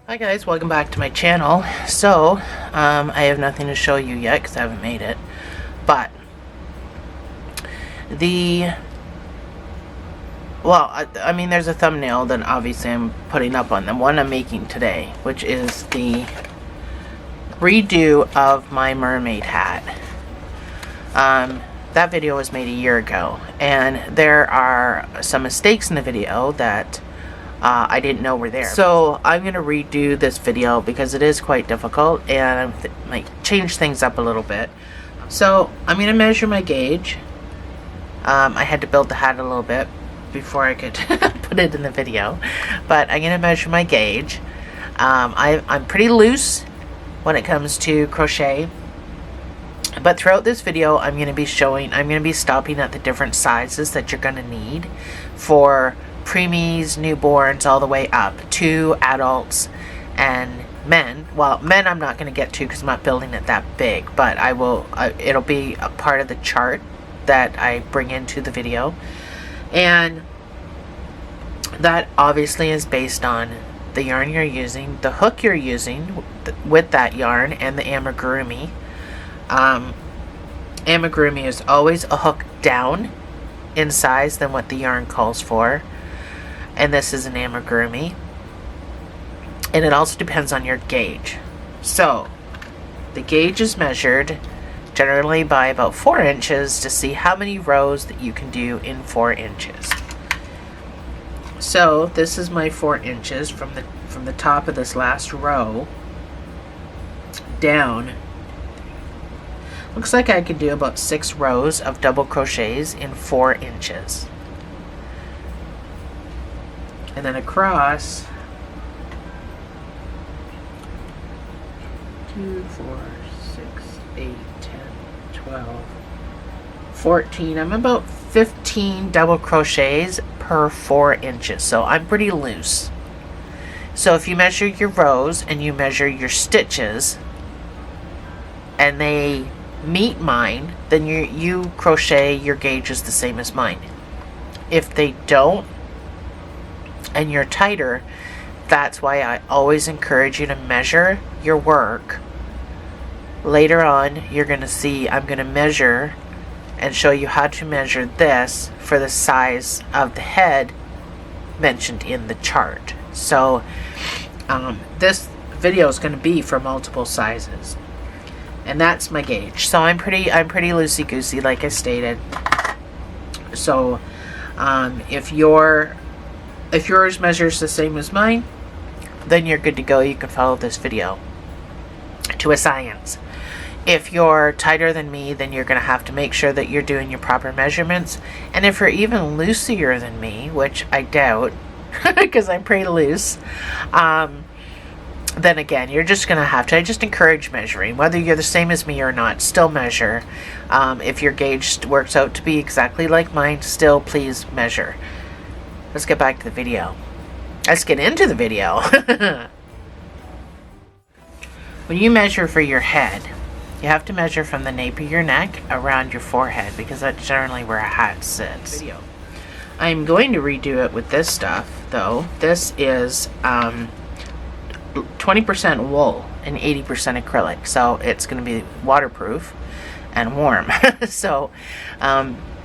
Hi guys, welcome back to my channel. So, I have nothing to show you yet because I haven't made it. But, I mean there's a thumbnail that obviously I'm putting up on the one I'm making today, which is the redo of my mermaid hat. That video was made a year ago, and there are some mistakes in the video that I didn't know were there. So I'm going to redo this video because it is quite difficult and I might change things up a little bit. So I'm going to measure my gauge. I had to build the hat a little bit before I could put it in the video. But I'm going to measure my gauge. I'm pretty loose when it comes to crochet. But throughout this video I'm going to be stopping at the different sizes that you're going to need for preemies, newborns, all the way up to adults and men. Well, men I'm not going to get to because I'm not building it that big, but I will. It'll be a part of the chart that I bring into the video, and that obviously is based on the yarn you're using, the hook you're using with that yarn, and the amigurumi. Amigurumi is always a hook down in size than what the yarn calls for. And this is an amigurumi. And it also depends on your gauge. So, the gauge is measured generally by about 4 inches to see how many rows that you can do in 4 inches. So, this is my 4 inches from the top of this last row down. Looks like I could do about 6 rows of double crochets in 4 inches. And then across 2, 4, 6, 8, 10, 12, 14. I'm about 15 double crochets per 4 inches. So I'm pretty loose. So if you measure your rows and you measure your stitches and they meet mine, then you crochet your gauges the same as mine. If they don't, and you're tighter, that's why I always encourage you to measure your work. Later on, you're going to see I'm going to measure and show you how to measure this for the size of the head mentioned in the chart. So this video is going to be for multiple sizes, and that's my gauge. So I'm pretty loosey-goosey, like I stated. So if yours measures the same as mine, then you're good to go. You can follow this video to a science. If you're tighter than me, then you're going to have to make sure that you're doing your proper measurements. And if you're even loosier than me, which I doubt, because I'm pretty loose, then again, you're just going to have to. I just encourage measuring. Whether you're the same as me or not, still measure. If your gauge works out to be exactly like mine, still please measure. Let's get back to the video. Let's get into the video. When you measure for your head, you have to measure from the nape of your neck around your forehead, because that's generally where a hat sits. I'm going to redo it with this stuff, though. This is 20% wool and 80% acrylic, so it's going to be waterproof and warm. So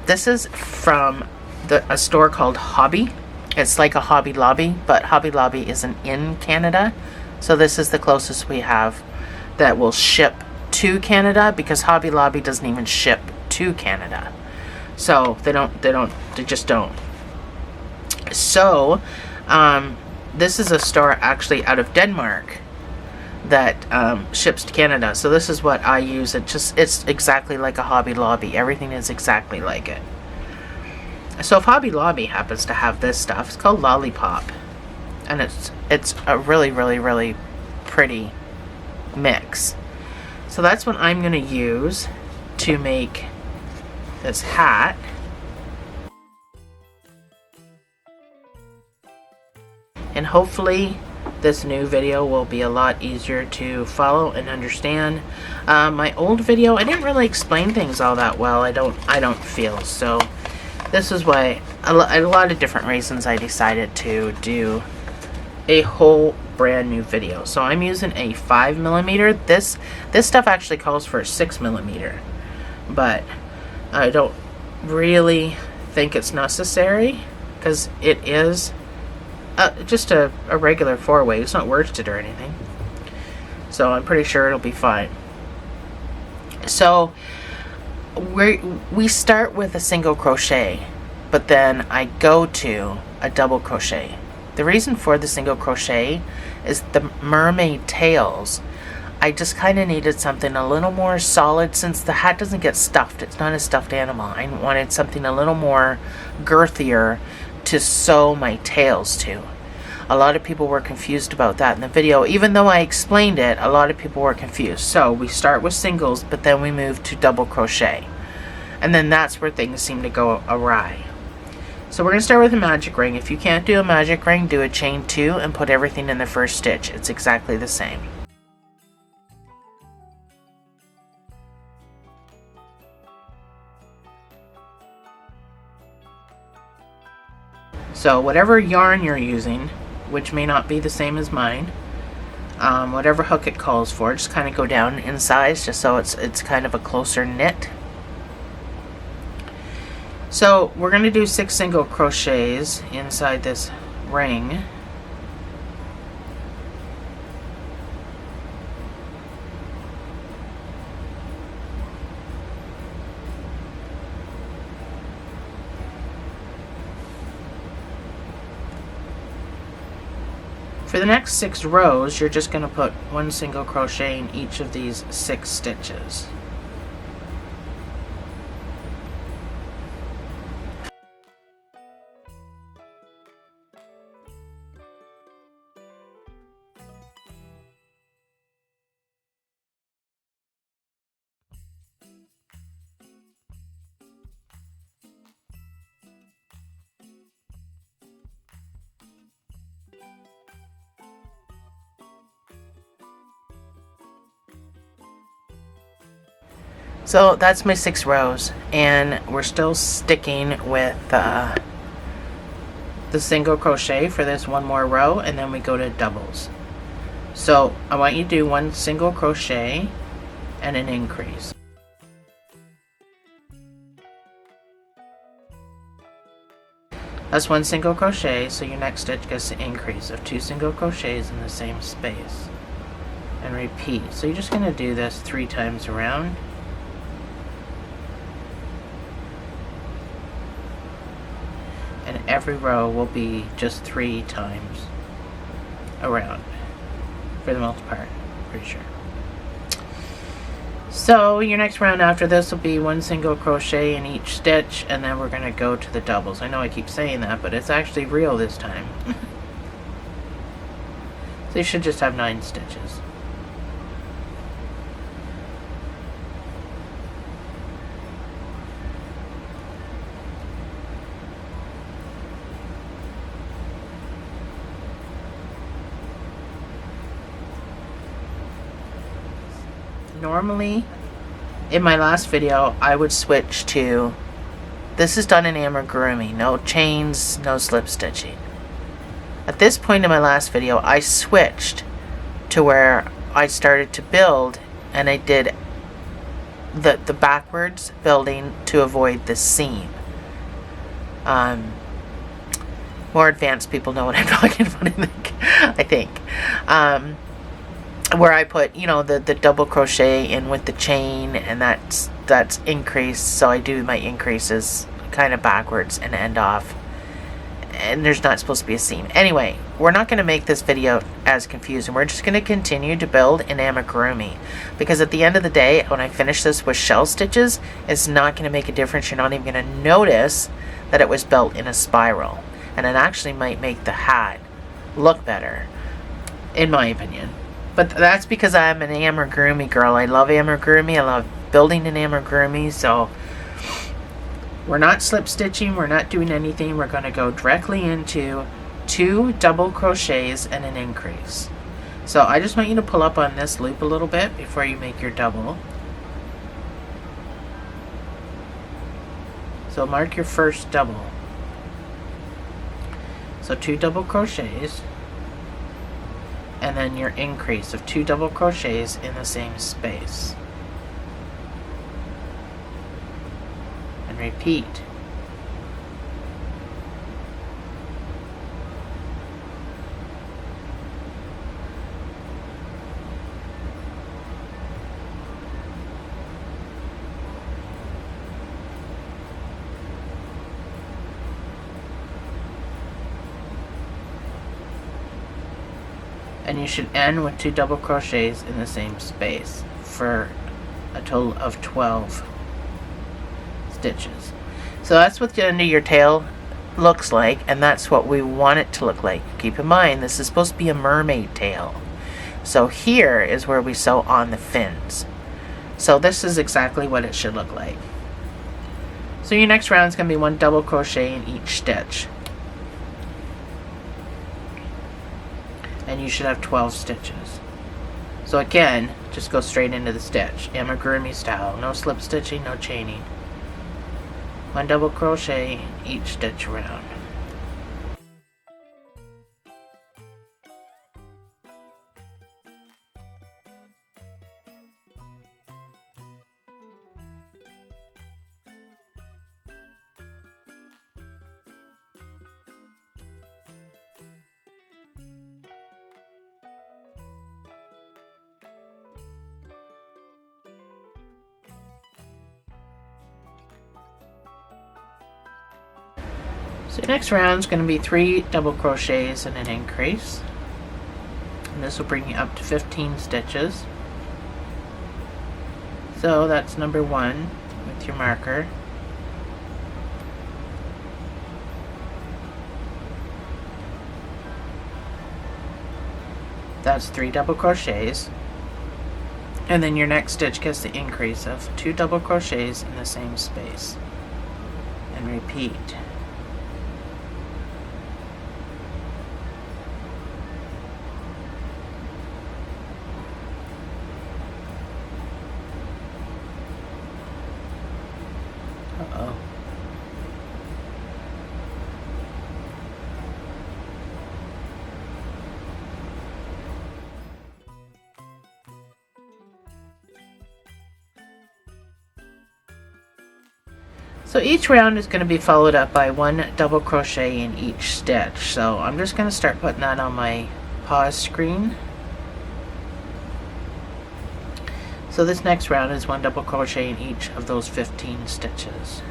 this is from a store called Hobby. It's like a Hobby Lobby, but Hobby Lobby isn't in Canada, so this is the closest we have that will ship to Canada, because Hobby Lobby doesn't even ship to Canada. So they just don't. So this is a store actually out of Denmark that ships to Canada. So this is what I use. It's exactly like a Hobby Lobby. Everything is exactly like it. So if Hobby Lobby happens to have this stuff, it's called Lollipop, and it's a really, really, really pretty mix. So that's what I'm going to use to make this hat. And hopefully this new video will be a lot easier to follow and understand. My old video, I didn't really explain things all that well. I don't feel so. This is why a lot of different reasons I decided to do a whole brand new video. So I'm using a 5mm. This stuff actually calls for a 6mm, but I don't really think it's necessary because it is just a regular 4-way. It's not worsted or anything, so I'm pretty sure it'll be fine. So we start with a single crochet, but then I go to a double crochet. The reason for the single crochet is the mermaid tails. I just kind of needed something a little more solid since the hat doesn't get stuffed. It's not a stuffed animal. I wanted something a little more girthier to sew my tails to. A lot of people were confused about that in the video. Even though I explained it, a lot of people were confused. So we start with singles, but then we move to double crochet. And then that's where things seem to go awry. So we're going to start with a magic ring. If you can't do a magic ring, do a chain 2 and put everything in the first stitch. It's exactly the same. So whatever yarn you're using, which may not be the same as mine, whatever hook it calls for, just kind of go down in size just so it's kind of a closer knit. So we're going to do 6 single crochets inside this ring. For the next 6 rows, you're just going to put 1 single crochet in each of these 6 stitches. So that's my 6 rows, and we're still sticking with the single crochet for this one more row, and then we go to doubles. So I want you to do 1 single crochet and an increase. That's 1 single crochet, so your next stitch gets an increase of 2 single crochets in the same space. And repeat. So you're just going to do this 3 times around. And every row will be just 3 times around for the most part, pretty sure. So your next round after this will be 1 single crochet in each stitch, and then we're going to go to the doubles. I know I keep saying that, but it's actually real this time. So you should just have 9 stitches. Normally, in my last video, I would switch to, this is done in amigurumi, no chains, no slip stitching. At this point in my last video, I switched to where I started to build, and I did the backwards building to avoid the seam. More advanced people know what I'm talking about, I think. Where I put, you know, the double crochet in with the chain, and that's increased, so I do my increases kind of backwards and end off, and there's not supposed to be a seam. Anyway, we're not going to make this video as confusing. We're just going to continue to build in amigurumi, because at the end of the day, when I finish this with shell stitches, it's not going to make a difference. You're not even going to notice that it was built in a spiral, and it actually might make the hat look better, in my opinion. But that's because I'm an amigurumi girl. I love amigurumi. I love building in amigurumi. So we're not slip stitching. We're not doing anything. We're going to go directly into 2 double crochets and an increase. So I just want you to pull up on this loop a little bit before you make your double. So mark your first double. So 2 double crochets. and then your increase of 2 double crochets in the same space, and repeat. And you should end with 2 double crochets in the same space for a total of 12 stitches. So that's what the end of your tail looks like, and that's what we want it to look like. Keep in mind, this is supposed to be a mermaid tail. So here is where we sew on the fins. So this is exactly what it should look like. So your next round is going to be 1 double crochet in each stitch. And you should have 12 stitches. So again, just go straight into the stitch, amigurumi style. No slip stitching, no chaining. 1 double crochet in each stitch around. So next round is going to be 3 double crochets and an increase, and this will bring you up to 15 stitches. So that's number 1 with your marker. That's 3 double crochets, and then your next stitch gets the increase of 2 double crochets in the same space, and repeat. Uh-oh. So each round is going to be followed up by 1 double crochet in each stitch. So I'm just going to start putting that on my pause screen. So this next round is 1 double crochet in each of those 15 stitches.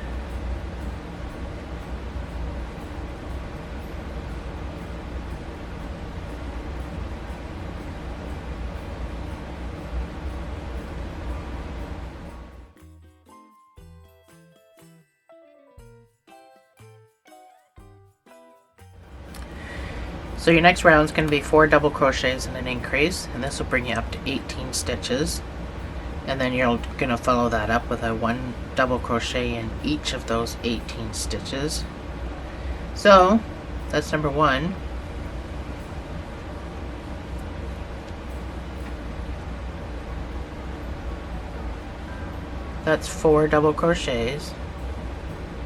So your next round is going to be 4 double crochets and an increase, and this will bring you up to 18 stitches. And then you're going to follow that up with a 1 double crochet in each of those 18 stitches. So that's number 1. That's 4 double crochets,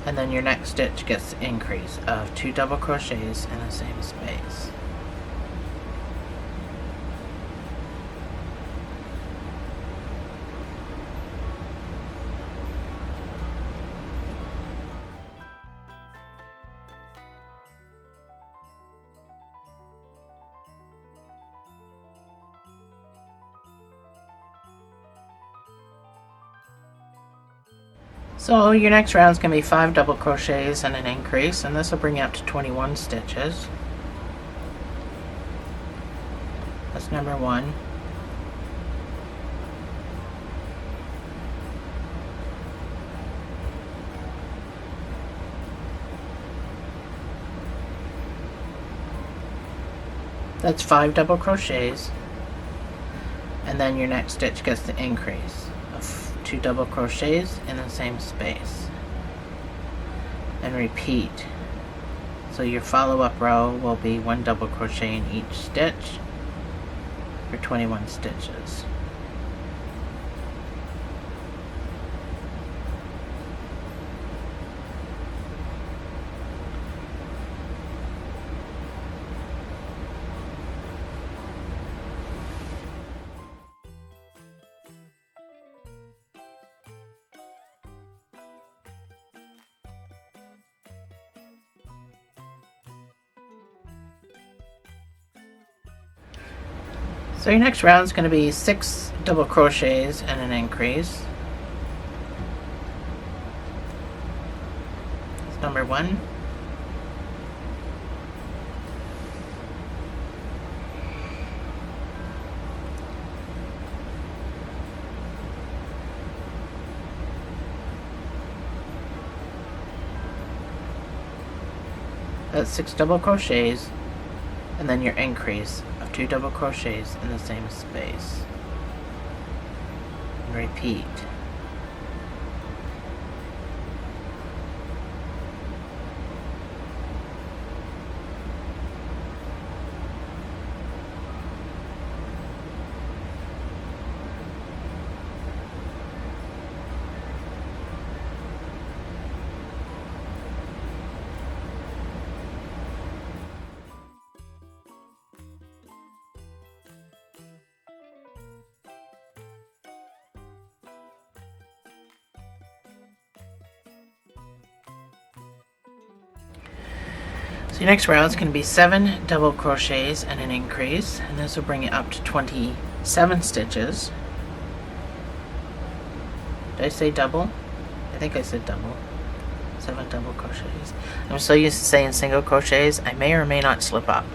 and then your next stitch gets the increase of 2 double crochets in the same space. So your next round is going to be 5 double crochets and an increase, and this will bring you up to 21 stitches. That's number 1. That's 5 double crochets, and then your next stitch gets the increase of 2 double crochets in the same space, and repeat. So your follow-up row will be 1 double crochet in each stitch for 21 stitches. So your next round is going to be 6 double crochets and an increase. That's number 1. That's 6 double crochets, and then your increase of 2 double crochets in the same space. And repeat. So your next round is going to be 7 double crochets and an increase, and this will bring it up to 27 stitches. Did I say double? I think I said double. 7 double crochets. I'm so used to saying single crochets, I may or may not slip up.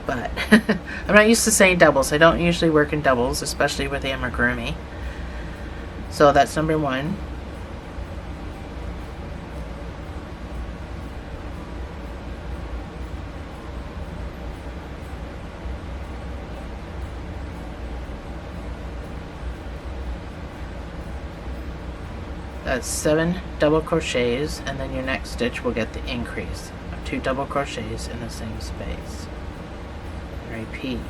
But I'm not used to saying doubles. I don't usually work in doubles, especially with amigurumi. So that's number 1. That's 7 double crochets, and then your next stitch will get the increase of 2 double crochets in the same space. Repeat.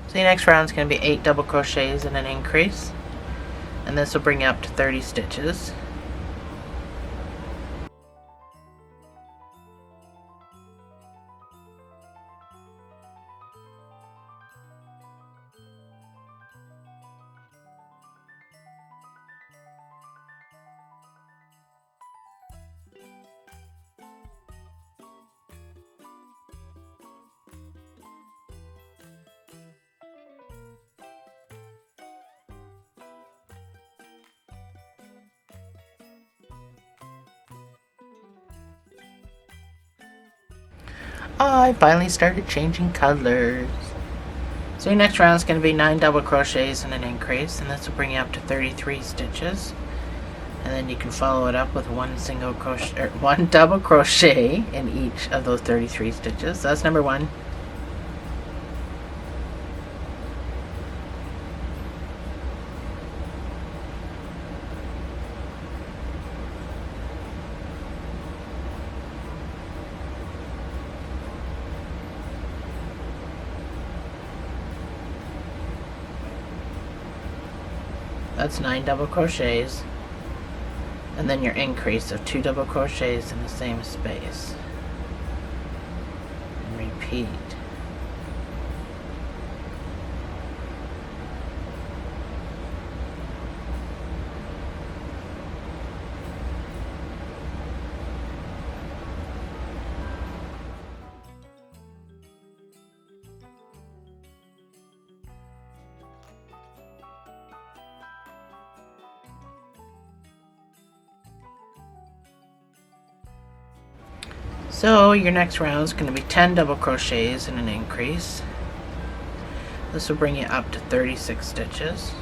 So your next round is going to be 8 double crochets and an increase, and this will bring you up to 30 stitches. I finally started changing colors. So your next round is going to be 9 double crochets and an increase, and this will bring you up to 33 stitches. And then you can follow it up with 1 single crochet, or 1 double crochet in each of those 33 stitches. So that's number 1. That's 9 double crochets, and then your increase of 2 double crochets in the same space. And repeat. So your next round is going to be 10 double crochets and an increase. This will bring you up to 36 stitches.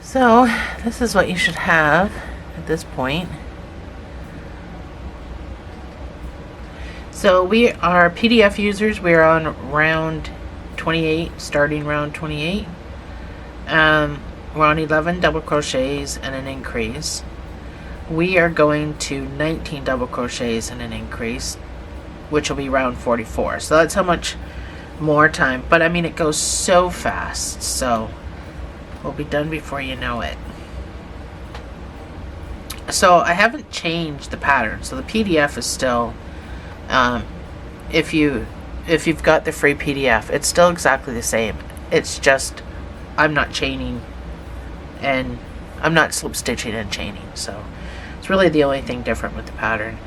So this is what you should have at this point. So we are PDF users. We're on round 28, starting round 28. We're on 11 double crochets and an increase. We are going to 19 double crochets and an increase, which will be round 44. So that's how much more time. But I mean, it goes so fast. So we'll be done before you know it. So I haven't changed the pattern. So the PDF is still, if you've got the free PDF, it's still exactly the same. It's just I'm not chaining and I'm not slip stitching and chaining. So it's really the only thing different with the pattern.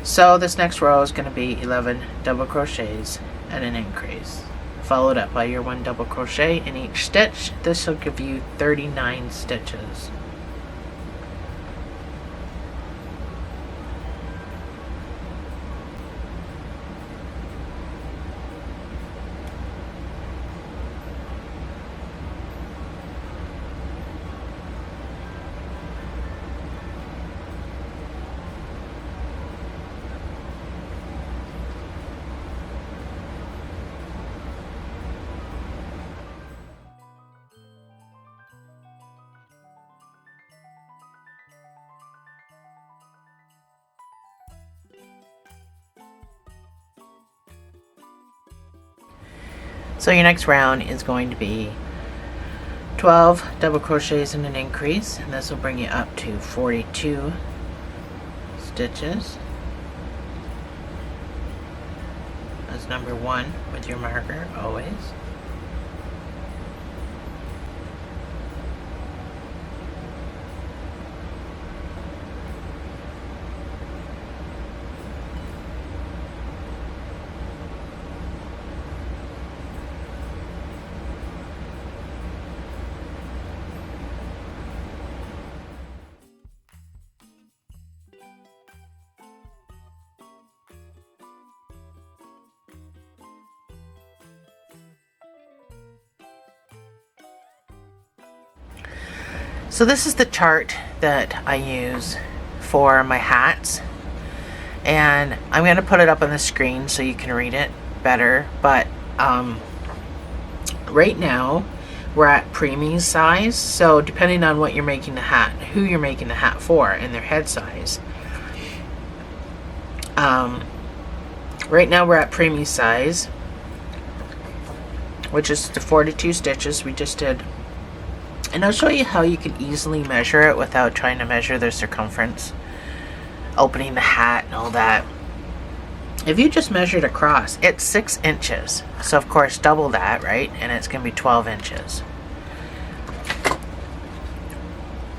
So this next row is going to be 11 double crochets and an increase, followed up by your 1 double crochet in each stitch. This will give you 39 stitches. So your next round is going to be 12 double crochets and an increase, and this will bring you up to 42 stitches. That's number 1 with your marker always. So this is the chart that I use for my hats, and I'm going to put it up on the screen so you can read it better, but right now we're at preemie size, so depending on what you're making the hat, who you're making the hat for, and their head size. Right now we're at preemie size, which is the 42 stitches we just did. And I'll show you how you can easily measure it without trying to measure the circumference, opening the hat and all that. If you just measured across, it's 6 inches. So of course double that, right? And it's going to be 12 inches.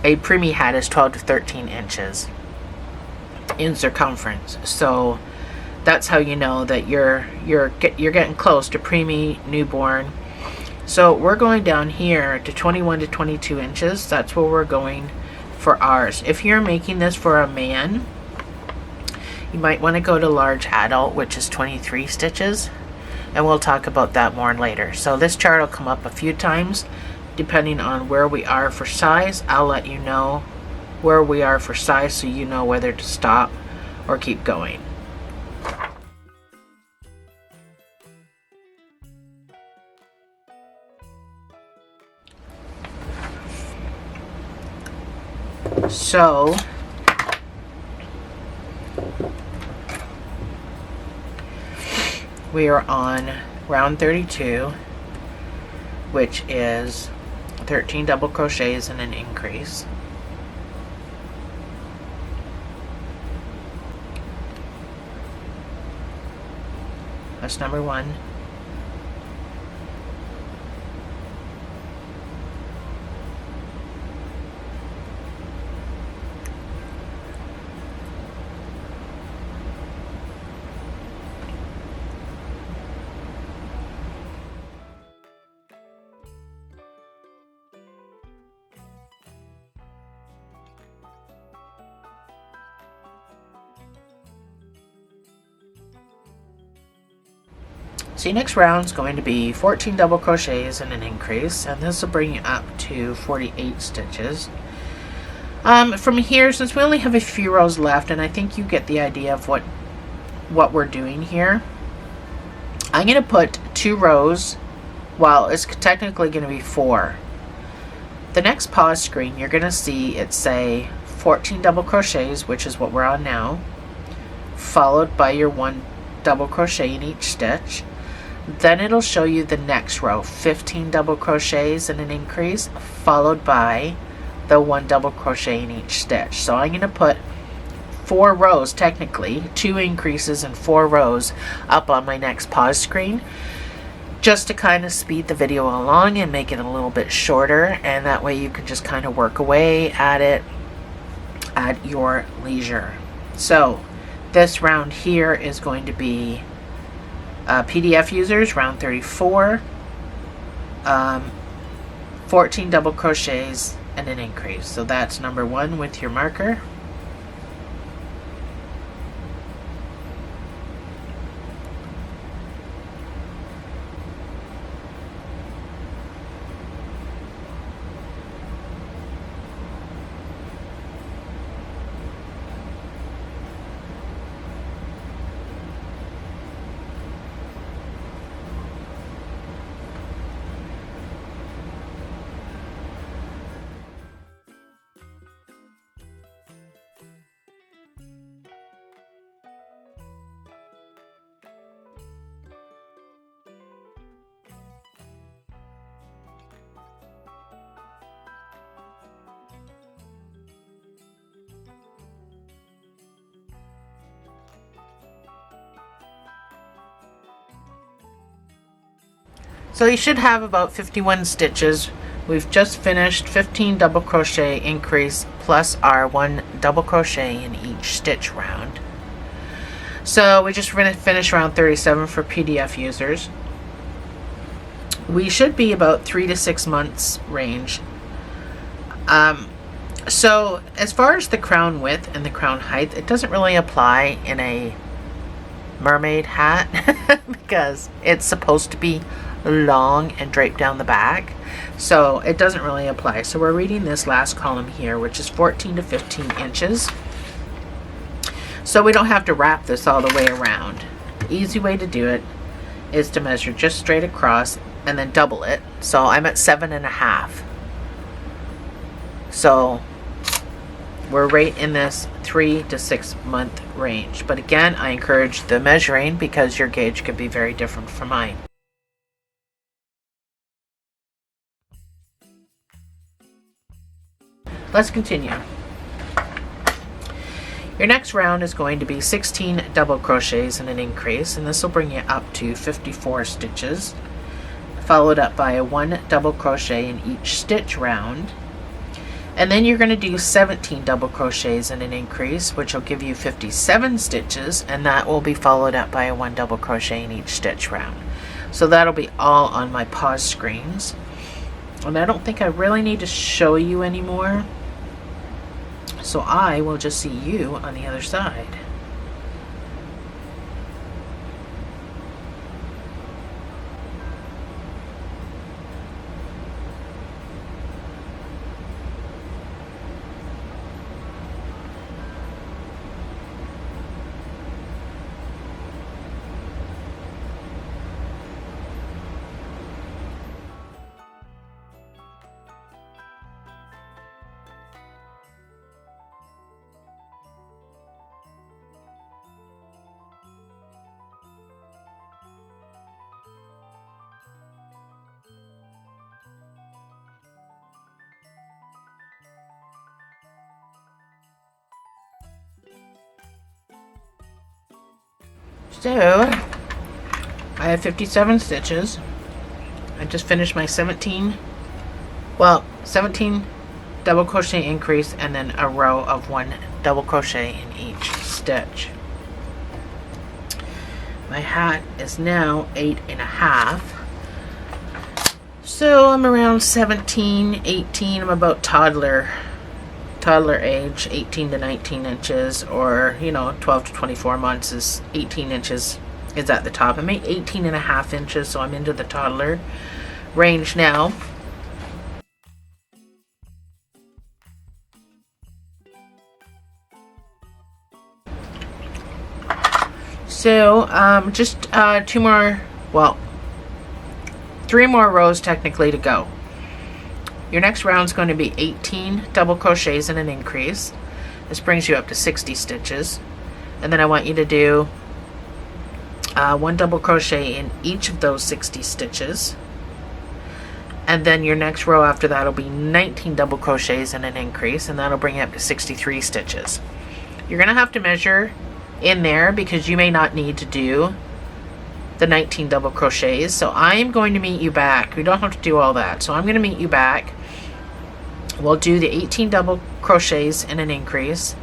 A preemie hat is 12 to 13 inches in circumference. So that's how you know that you're getting close to preemie, newborn. So we're going down here to 21 to 22 inches. That's where we're going for ours. If you're making this for a man, you might want to go to large adult, which is 23 stitches. And we'll talk about that more later. So this chart will come up a few times. Depending on where we are for size, I'll let you know where we are for size so you know whether to stop or keep going. So we are on round 32, which is 13 double crochets and an increase. That's number 1. So your next round is going to be 14 double crochets and an increase, and this will bring you up to 48 stitches. From here, since we only have a few rows left, and I think you get the idea of what we're doing here, I'm going to put 2 rows, well, it's technically going to be 4. The next pause screen, you're going to see it say 14 double crochets, which is what we're on now, followed by your 1 double crochet in each stitch. Then it'll show you the next row, 15 double crochets and an increase, followed by the 1 double crochet in each stitch. So I'm going to put 4 rows, technically 2 increases and 4 rows up on my next pause screen, just to kind of speed the video along and make it a little bit shorter, and that way you can just kind of work away at it at your leisure. So this round here is going to be PDF users, round 34, 14 double crochets and an increase. So that's number 1 with your marker. So you should have about 51 stitches. We've just finished 15 double crochet increase plus our 1 double crochet in each stitch round. So we just finished round 37 for PDF users. We should be about 3 to 6 months range. So as far as the crown width and the crown height, it doesn't really apply in a mermaid hat because it's supposed to be long and draped down the back, so it doesn't really apply. So we're reading this last column here, which is 14 to 15 inches, so we don't have to wrap this all the way around. The easy way to do it is to measure just straight across and then double it. So I'm at 7.5, so we're right in this 3 to 6 month range. But again, I encourage the measuring because your gauge could be very different from mine. Let's continue. Your next round is going to be 16 double crochets and an increase, and this will bring you up to 54 stitches, followed up by a 1 double crochet in each stitch round. And then you're going to do 17 double crochets and an increase, which will give you 57 stitches, and that will be followed up by a 1 double crochet in each stitch round. So that'll be all on my pause screens. And I don't think I really need to show you anymore, so I will just see you on the other side. So I have 57 stitches. I just finished my 17 double crochet increase and then a row of 1 double crochet in each stitch. My hat is now 8.5. So I'm around 17, 18. I'm about toddler age, 18 to 19 inches, or 12 to 24 months is 18 inches is at the top. I'm at 18.5 inches, so I'm into the toddler range now. So just two more, well, 3 more rows technically to go. Your next round is going to be 18 double crochets and an increase. This brings you up to 60 stitches. And then I want you to do 1 double crochet in each of those 60 stitches. And then your next row after that will be 19 double crochets and an increase, and that'll bring you up to 63 stitches. You're going to have to measure in there because you may not need to do the 19 double crochets. So I'm going to meet you back. We don't have to do all that. So I'm going to meet you back. We'll do the 18 double crochets and an increase,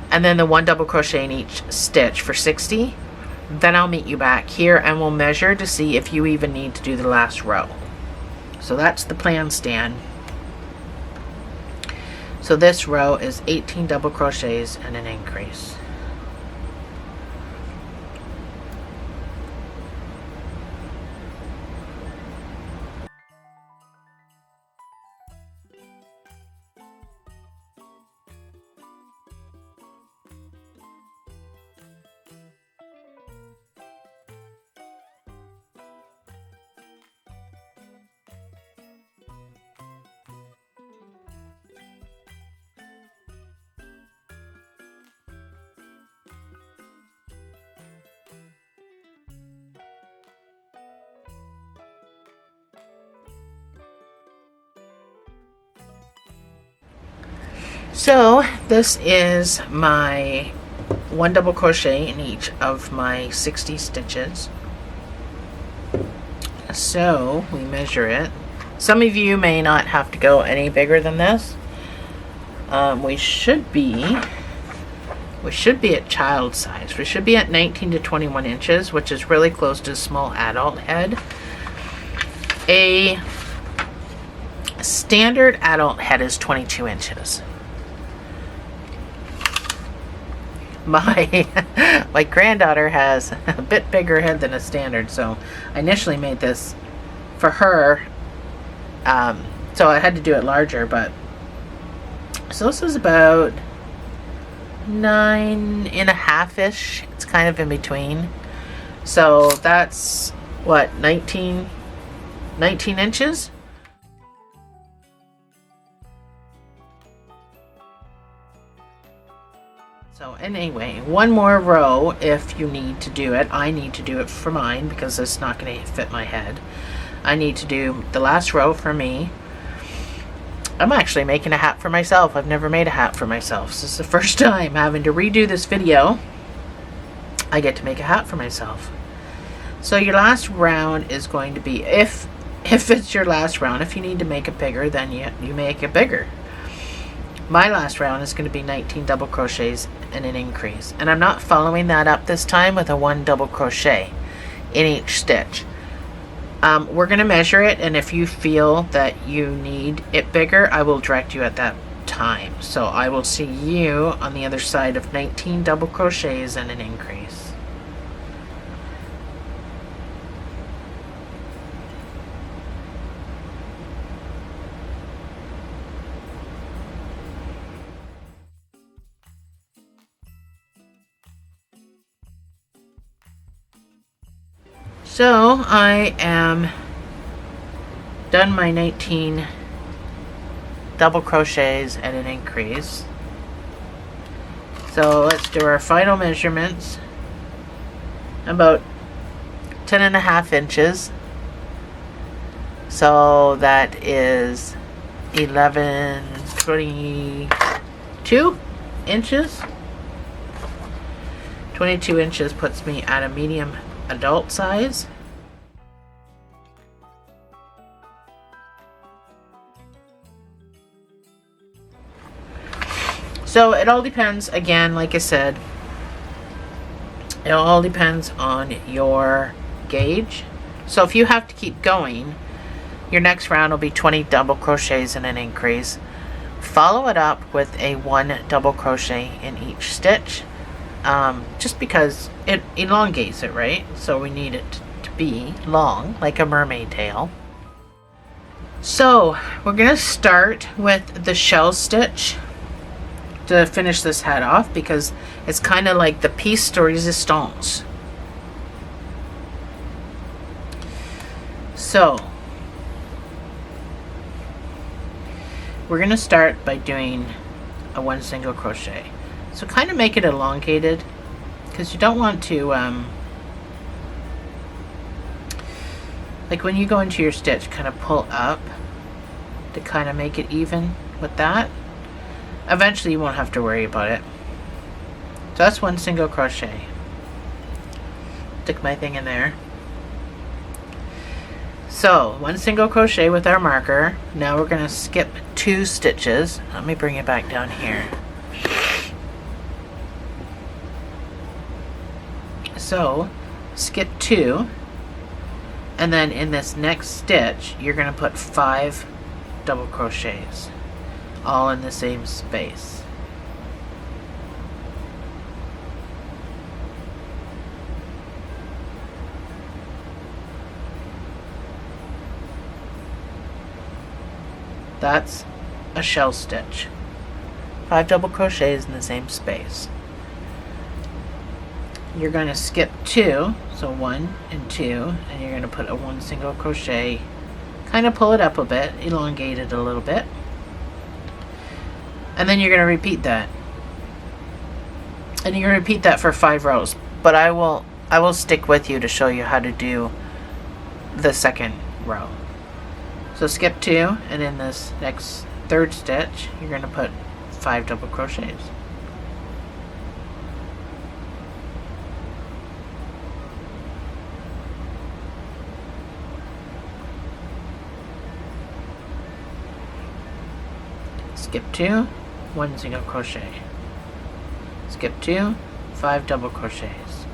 and then the 1 double crochet in each stitch for 60. Then I'll meet you back here and we'll measure to see if you even need to do the last row. So that's the plan, Stan. So this row is 18 double crochets and an increase. So this is my 1 double crochet in each of my 60 stitches. So we measure it. Some of you may not have to go any bigger than this. We should be at child size. We should be at 19 to 21 inches, which is really close to a small adult head. A standard adult head is 22 inches. My granddaughter has a bit bigger head than a standard, so I initially made this for her, so I had to do it larger, but so this is about 9.5-ish. It's kind of in between, so that's what, 19 inches. So anyway, 1 more row if you need to do it. I need to do it for mine because it's not going to fit my head. I need to do the last row for me. I'm actually making a hat for myself. I've never made a hat for myself. This is the first time having to redo this video. I get to make a hat for myself. So your last round is going to be, if it's your last round, if you need to make it bigger, then you make it bigger. My last round is going to be 19 double crochets and an increase. And I'm not following that up this time with a 1 double crochet in each stitch. We're going to measure it, and if you feel that you need it bigger, I will direct you at that time. So I will see you on the other side of 19 double crochets and an increase. So I am done my 19 double crochets and an increase. So let's do our final measurements. About 10.5 inches. So that is 22 inches. 22 inches puts me at a medium adult size. So it all depends, again, like I said, it all depends on your gauge. So if you have to keep going, your next round will be 20 double crochets and an increase. Follow it up with a 1 double crochet in each stitch. just because it elongates it, right? So we need it to be long, like a mermaid tail. So we're going to start with the shell stitch to finish this head off, because it's kind of like the piece de resistance. So we're going to start by doing a 1 single crochet. So kind of make it elongated, because you don't want to like when you go into your stitch, kind of pull up to kind of make it even with that. Eventually you won't have to worry about it. So that's 1 single crochet. Stick my thing in there. So 1 single crochet with our marker. Now we're going to skip 2 stitches. Let me bring it back down here. So skip 2, and then in this next stitch you're going to put 5 double crochets, all in the same space. That's a shell stitch. 5 double crochets in the same space. You're going to skip 2, so 1 and 2, and you're going to put a 1 single crochet, kind of pull it up a bit, elongate it a little bit, and then you're going to repeat that. And you're going to repeat that for 5 rows, but I will stick with you to show you how to do the second row. So skip 2, and in this next third stitch you're going to put 5 double crochets. Skip 2, 1 single crochet. Skip 2, 5 double crochets.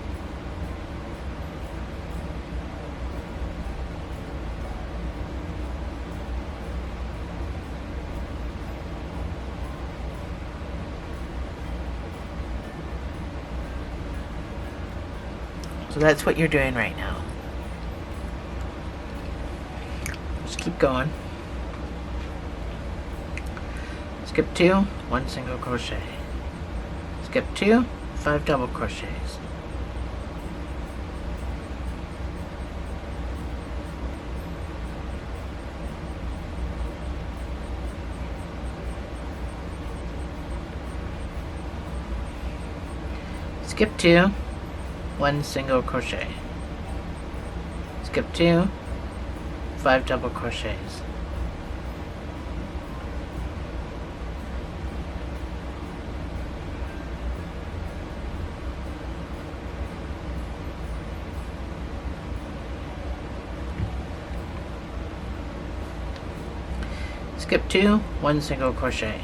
So that's what you're doing right now. Just keep going. Skip 2, 1 single crochet. Skip 2, 5 double crochets. Skip 2, 1 single crochet. Skip 2, 5 double crochets. Skip 2, 1 single crochet.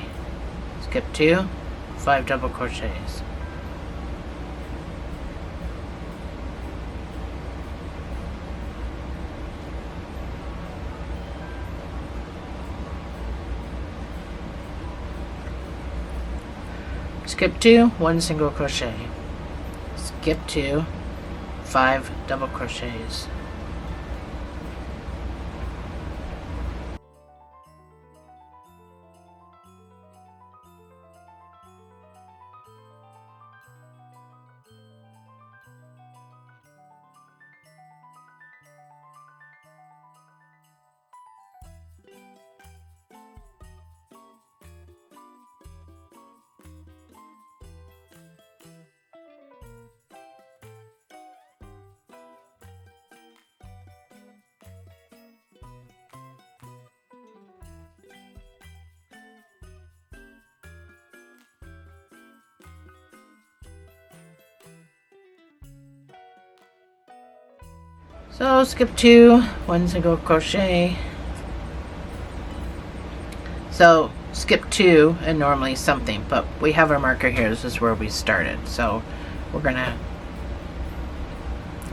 Skip 2, 5 double crochets. Skip 2, 1 single crochet. Skip 2, 5 double crochets. So skip 2, 1 single crochet. So skip 2 and normally something, but we have our marker here. This is where we started. So we're gonna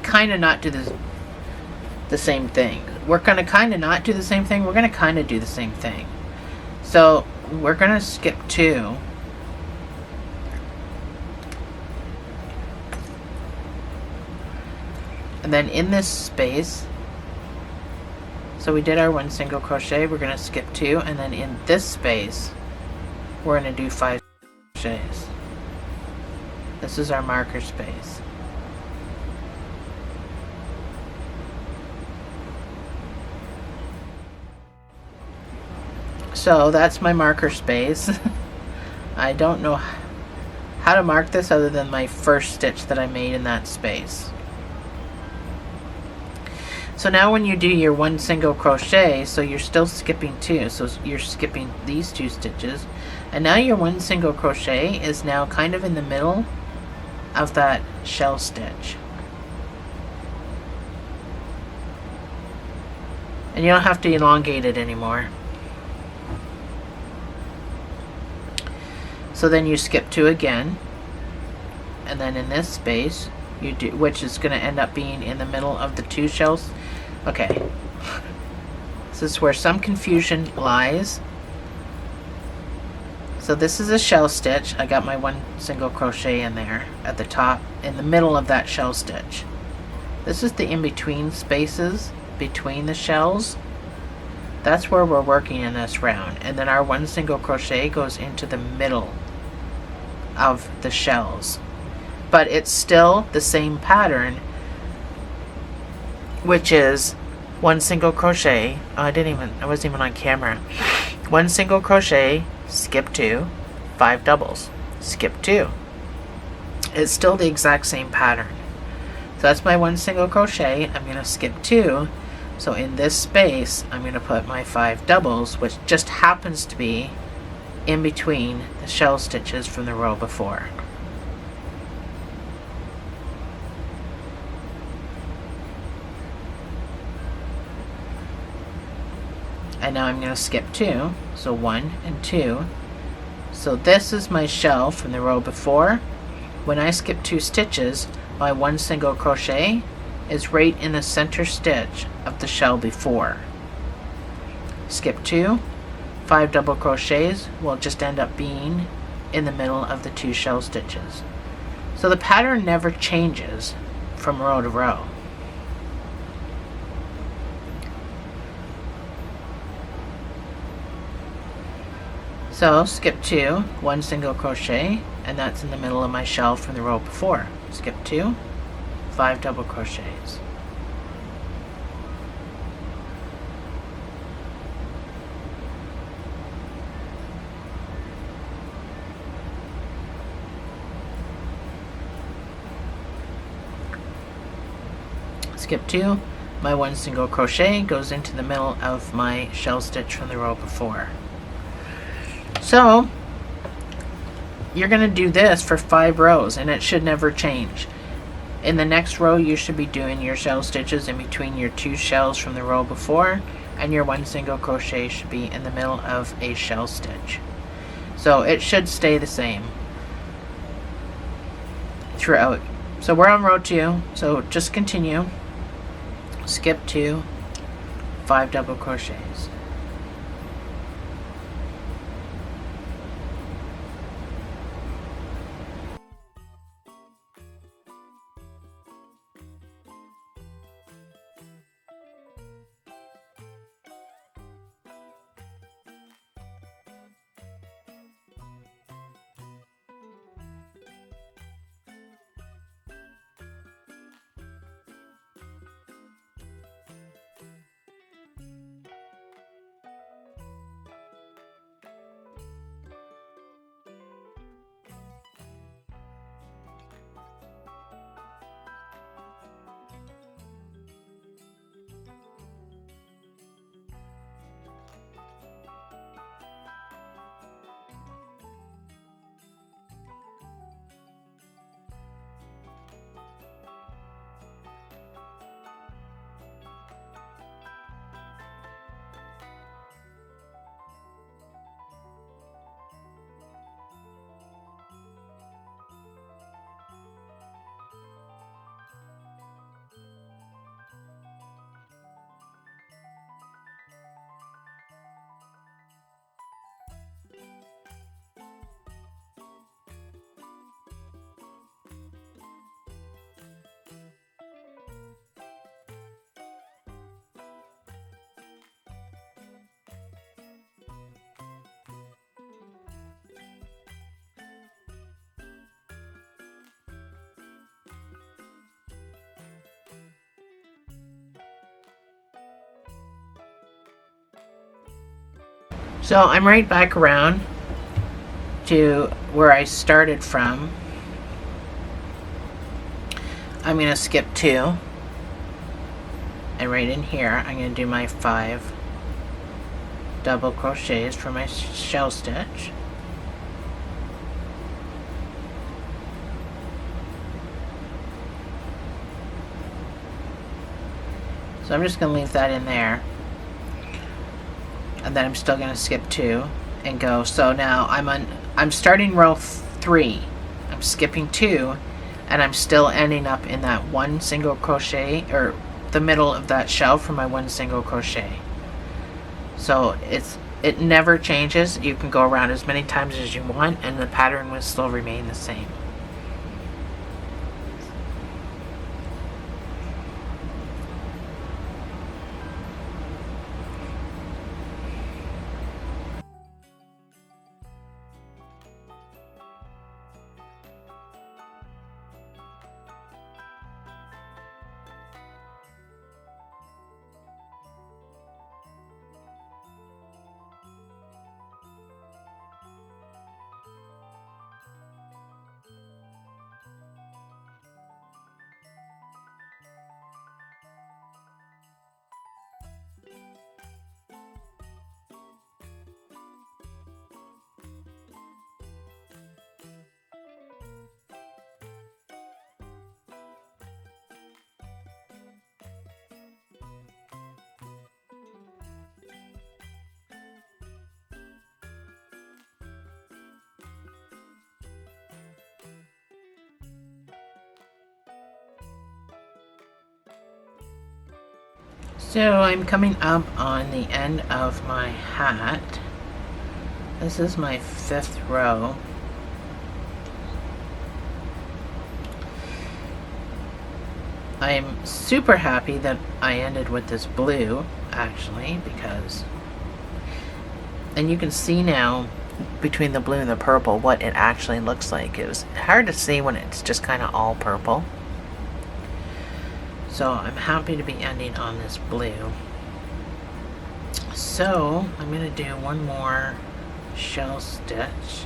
kind of not do the same thing. We're gonna kind of not do the same thing. We're gonna kind of do the same thing. So we're gonna skip 2. And then in this space, so we did our 1 single crochet, we're going to skip 2, and then in this space we're going to do 5 crochets. This is our marker space. So that's my marker space. I don't know how to mark this other than my first stitch that I made in that space. So now when you do your 1 single crochet, so you're still skipping 2, so you're skipping these 2 stitches, and now your 1 single crochet is now kind of in the middle of that shell stitch. And you don't have to elongate it anymore. So then you skip 2 again, and then in this space you do, which is going to end up being in the middle of the 2 shells. Okay, this is where some confusion lies. So this is a shell stitch. I got my 1 single crochet in there at the top, in the middle of that shell stitch. This is the in-between spaces between the shells. That's where we're working in this round. And then our 1 single crochet goes into the middle of the shells. But it's still the same pattern, which is 1 single crochet. I wasn't even on camera. 1 single crochet, skip 2, 5 doubles, skip 2. It's still the exact same pattern. So that's my 1 single crochet. I'm going to skip 2. So in this space, I'm going to put my 5 doubles, which just happens to be in between the shell stitches from the row before. And now I'm going to skip 2, so 1 and 2. So this is my shell from the row before. When I skip 2 stitches, my 1 single crochet is right in the center stitch of the shell before. Skip 2, 5 double crochets will just end up being in the middle of the 2 shell stitches. So the pattern never changes from row to row. So skip 2, 1 single crochet, and that's in the middle of my shell from the row before. Skip 2, 5 double crochets. Skip 2, my 1 single crochet goes into the middle of my shell stitch from the row before. So you're going to do this for 5 rows, and it should never change. In the next row, you should be doing your shell stitches in between your 2 shells from the row before, and your 1 single crochet should be in the middle of a shell stitch. So it should stay the same throughout. So we're on row 2, so just continue. Skip 2, 5 double crochets. So I'm right back around to where I started from. I'm going to skip 2. And right in here, I'm going to do my 5 double crochets for my shell stitch. So I'm just going to leave that in there. And then I'm still going to skip 2 and go. So now I'm starting row 3. I'm skipping 2 and I'm still ending up in that 1 single crochet, or the middle of that shell for my 1 single crochet. So it never changes. You can go around as many times as you want and the pattern will still remain the same. So I'm coming up on the end of my hat. This is my 5th row. I'm super happy that I ended with this blue, actually, because, and you can see now between the blue and the purple what it actually looks like. It was hard to see when it's just kind of all purple. So I'm happy to be ending on this blue. So I'm going to do one more shell stitch.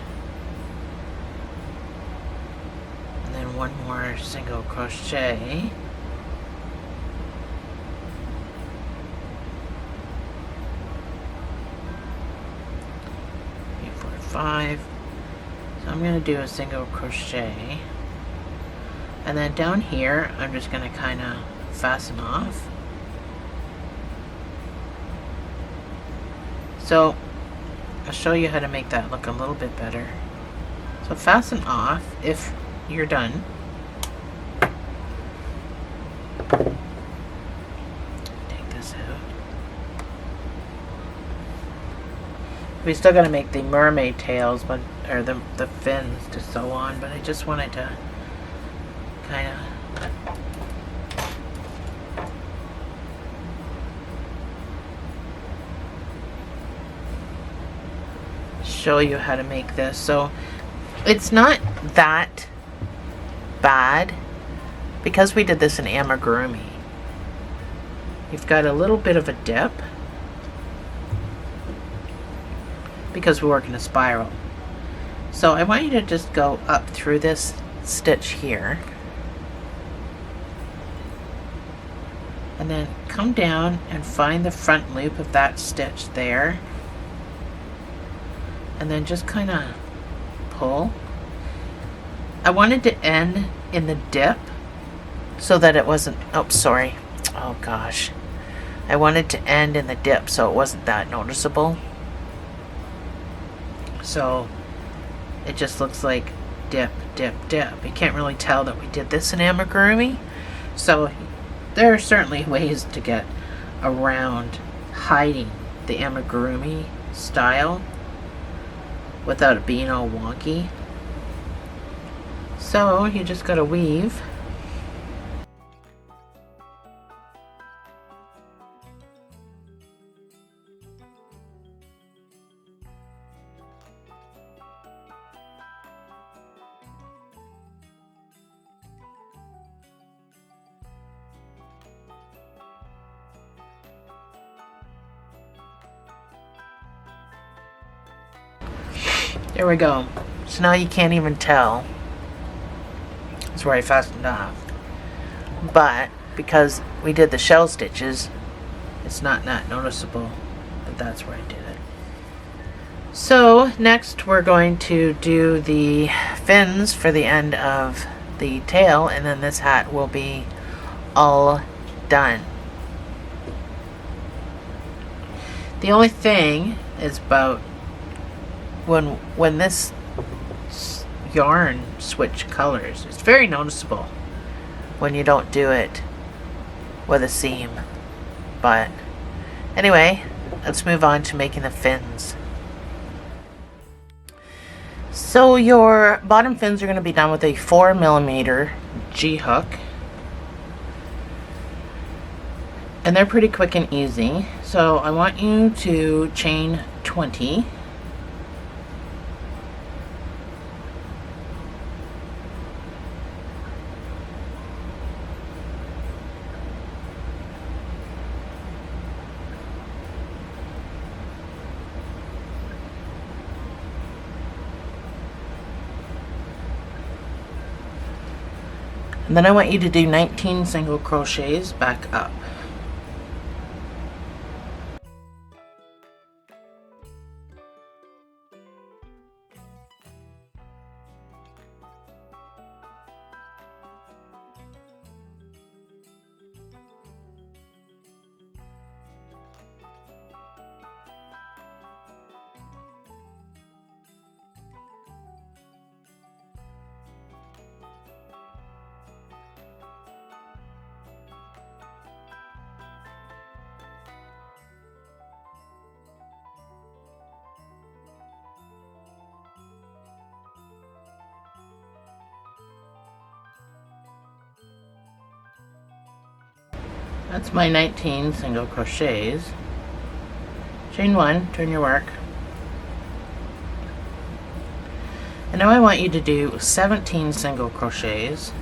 And then one more single crochet. Three, 4, 5. So I'm going to do a single crochet. And then down here, I'm just going to kind of fasten off. So I'll show you how to make that look a little bit better. So fasten off if you're done. Take this out. We still got to make the mermaid tails, but or the fins to sew on, but I just wanted to kind of show you how to make this. So it's not that bad because we did this in amigurumi. You've got a little bit of a dip because we work in a spiral. So I want you to just go up through this stitch here and then come down and find the front loop of that stitch there. And then just kind of pull. I wanted to end in the dip so that it wasn't, oh sorry, oh gosh. I wanted to end in the dip so it wasn't that noticeable. So it just looks like dip, dip, dip. You can't really tell that we did this in amigurumi. So there are certainly ways to get around hiding the amigurumi style without it being all wonky. So you just gotta weave. There we go. So now you can't even tell. That's where I fastened off. But because we did the shell stitches, it's not noticeable that that's where I did it. So next we're going to do the fins for the end of the tail, and then this hat will be all done. The only thing is about when this yarn switch colors, it's very noticeable when you don't do it with a seam. But anyway, let's move on to making the fins. So your bottom fins are going to be done with a 4mm G-hook. And they're pretty quick and easy. So I want you to chain 20. And then I want you to do 19 single crochets back up. That's my 19 single crochets. Chain 1, turn your work. And now I want you to do 17 single crochets.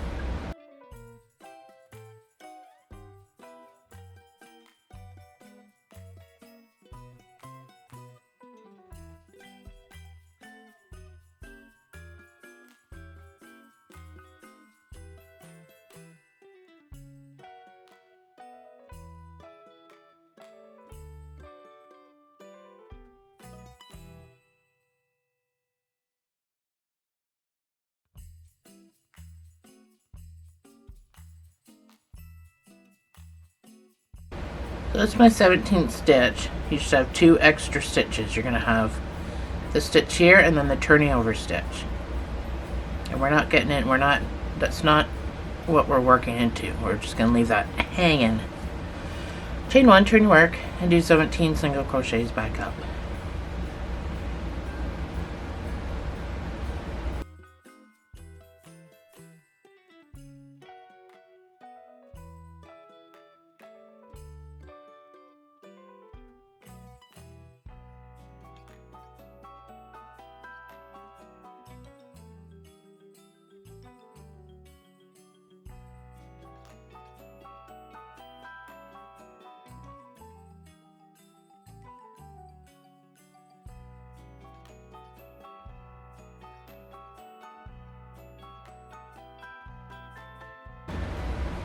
So that's my 17th stitch. You should have 2 extra stitches. You're going to have the stitch here and then the turning over stitch. And we're not getting it, that's not what we're working into. We're just going to leave that hanging. Chain 1, turn your work, and do 17 single crochets back up.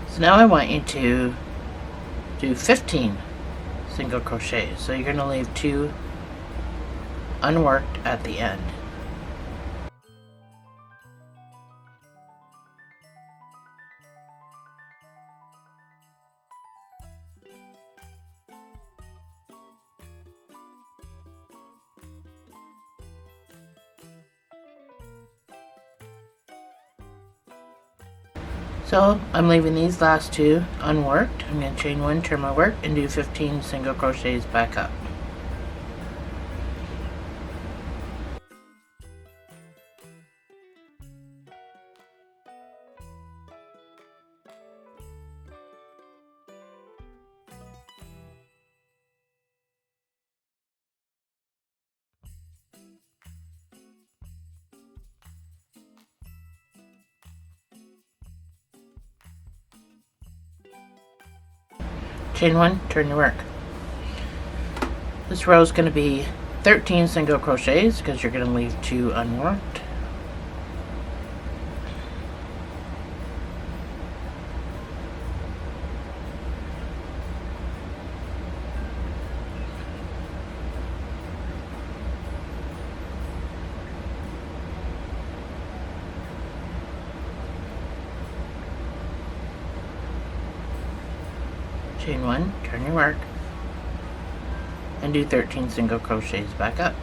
So now I want you to do 15 single crochets. So you're going to leave 2 unworked at the end. So I'm leaving these last 2 unworked. I'm going to chain 1, turn my work, and do 15 single crochets back up. Chain 1, turn your work. This row is going to be 13 single crochets because you're going to leave 2 unworked. Chain 1, turn your work, and do 13 single crochets back up.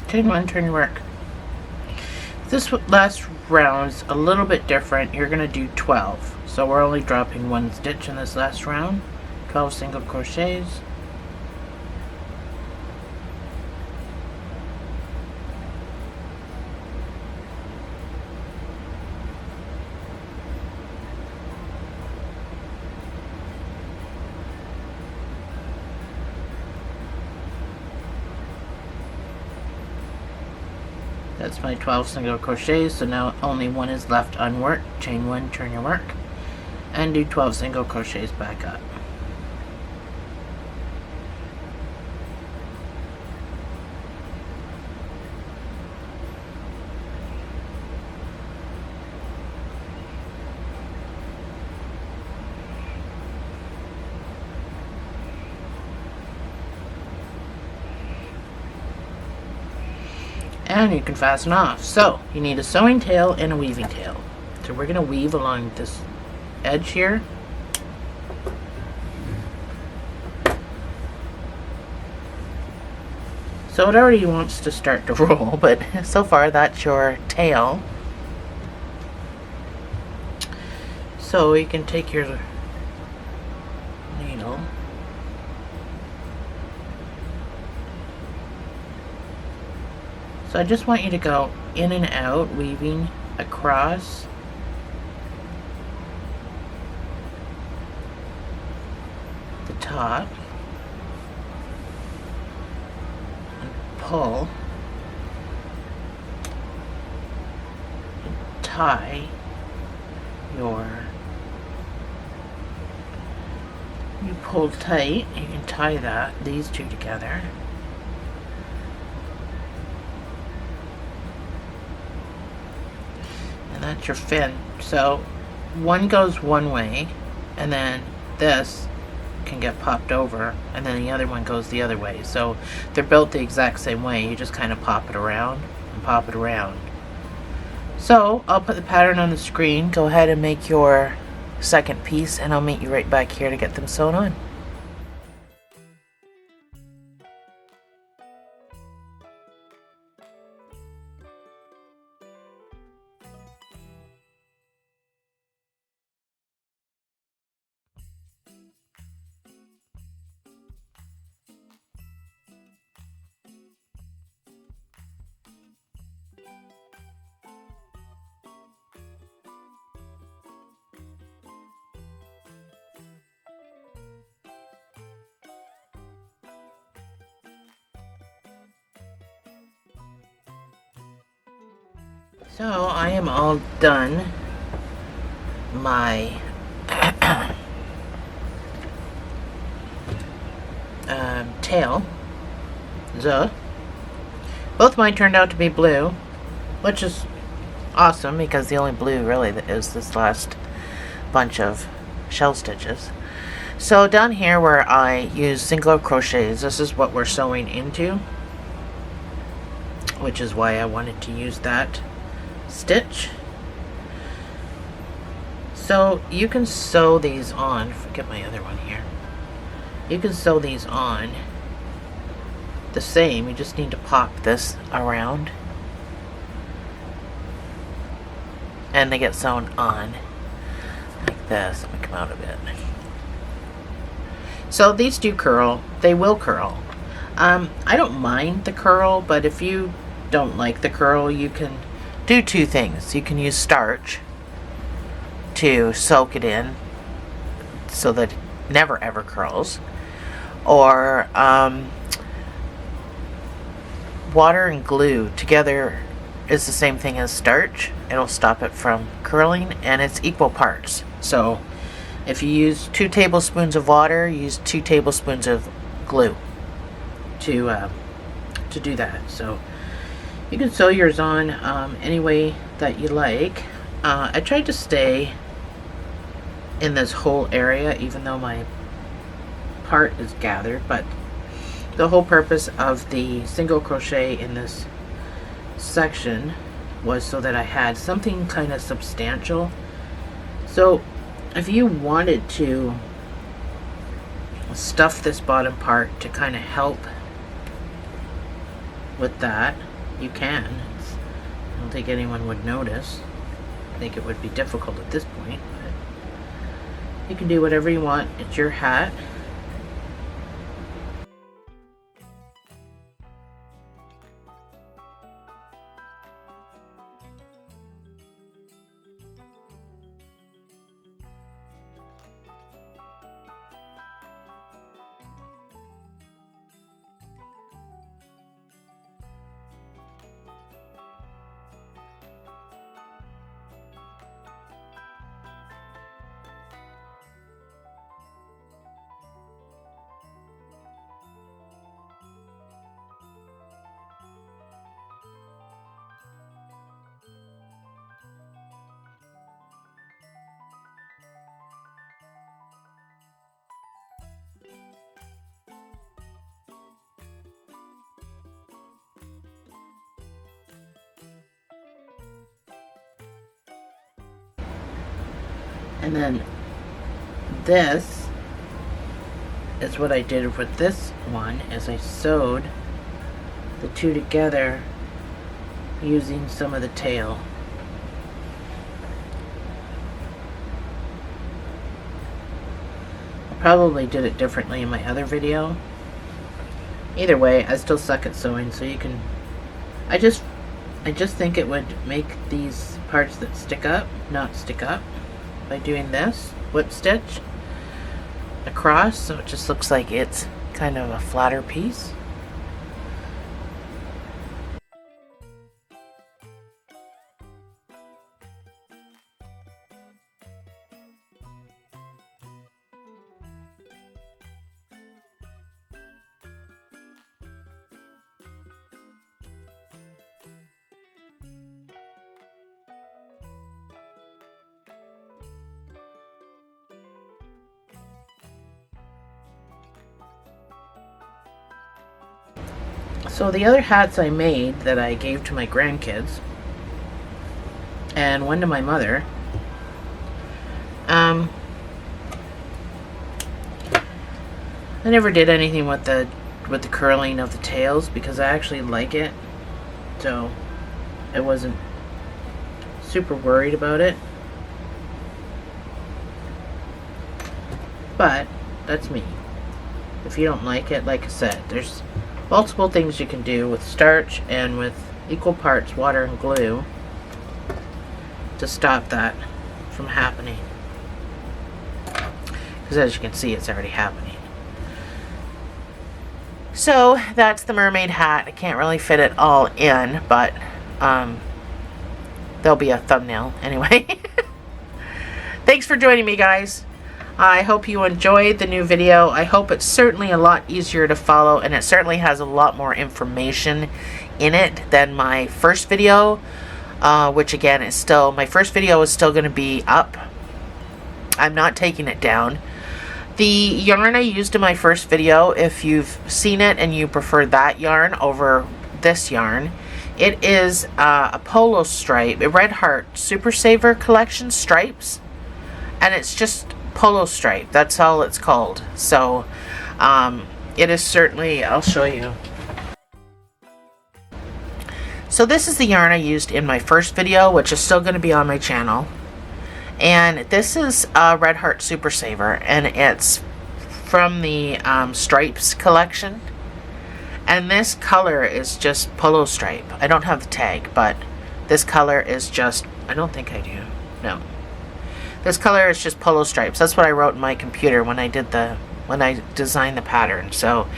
Chain 1, turn your work. This last round's a little bit different. You're going to do 12. So we're only dropping 1 stitch in this last round. 12 single crochets. That's my 12 single crochets, so now only 1 is left unworked. Chain 1, turn your work, and do 12 single crochets back up. And you can fasten off. So you need a sewing tail and a weaving tail. So we're going to weave along this edge here. So it already wants to start to roll, but so far that's your tail. So you can take your needle . So I just want you to go in and out, weaving across. The top. And pull. And tie your... You pull tight, you can tie these two together. That's your fin. So one goes one way, and then this can get popped over, and then the other one goes the other way. So they're built the exact same way. You just kind of pop it around and pop it around. So I'll put the pattern on the screen. Go ahead and make your second piece, and I'll meet you right back here to get them sewn on. So I am all done my tail. Both mine turned out to be blue, which is awesome because the only blue really is this last bunch of shell stitches. So down here where I use single crochets, this is what we're sewing into, which is why I wanted to use that stitch. So you can sew these on. Forget my other one here. You can sew these on the same. You just need to pop this around and they get sewn on like this. Let me come out a bit. So these do curl. They will curl. I don't mind the curl, but if you don't like the curl, you can do two things. You can use starch to soak it in so that it never ever curls, or water and glue together is the same thing as starch. It'll stop it from curling, and it's equal parts. So if you use 2 tablespoons of water, use 2 tablespoons of glue to do that. So you can sew yours on any way that you like. I tried to stay in this whole area even though my part is gathered, but the whole purpose of the single crochet in this section was so that I had something kind of substantial. So if you wanted to stuff this bottom part to kind of help with that, you can. I don't think anyone would notice. I think it would be difficult at this point, but you can do whatever you want. It's your hat. And then this is what I did with this one, is I sewed the two together using some of the tail. I probably did it differently in my other video. Either way, I still suck at sewing, so you can... I just think it would make these parts that stick up not stick up by doing this whip stitch across, so it just looks like it's kind of a flatter piece. So the other hats I made that I gave to my grandkids and one to my mother, I never did anything with the curling of the tails because I actually like it, so I wasn't super worried about it. But that's me. If you don't like it, like I said, there's multiple things you can do with starch and with equal parts water and glue to stop that from happening. Because as you can see, it's already happening. So that's the mermaid hat. I can't really fit it all in, but there'll be a thumbnail anyway. Thanks for joining me, guys. I hope you enjoyed the new video. I hope it's certainly a lot easier to follow, and it certainly has a lot more information in it than my first video, which again is still, my first video is still going to be up. I'm not taking it down. The yarn I used in my first video, if you've seen it and you prefer that yarn over this yarn, it is a polo stripe, a Red Heart Super Saver Collection stripes, and it's just polo stripe. That's all it's called. So it is certainly, I'll show you. So this is the yarn I used in my first video, which is still going to be on my channel, and this is Red Heart Super Saver, and it's from the stripes collection, And this color is just polo stripe. I don't have the tag, but this color is just, I don't think I do. No. This color is just polo stripes. That's what I wrote in my computer when I designed the pattern. So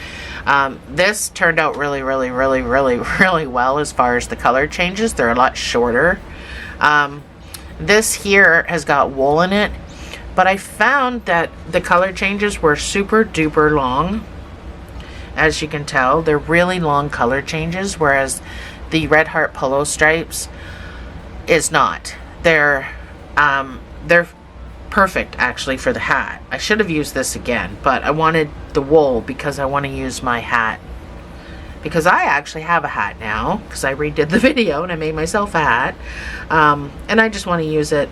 this turned out really well as far as the color changes. They're a lot shorter. This here has got wool in it, but I found that the color changes were super duper long. As you can tell, they're really long color changes, whereas the Red Heart polo stripes is not. They're perfect actually for the hat. I should have used this again, but I wanted the wool because I want to use my hat. Because I actually have a hat now, because I redid the video and I made myself a hat. And I just want to use it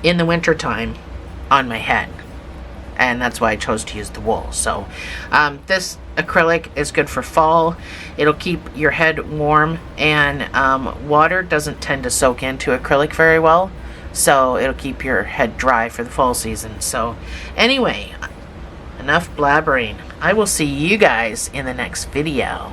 in the winter time on my head. And that's why I chose to use the wool. So this acrylic is good for fall. It'll keep your head warm, and water doesn't tend to soak into acrylic very well, so it'll keep your head dry for the fall season. So anyway, enough blabbering. I will see you guys in the next video.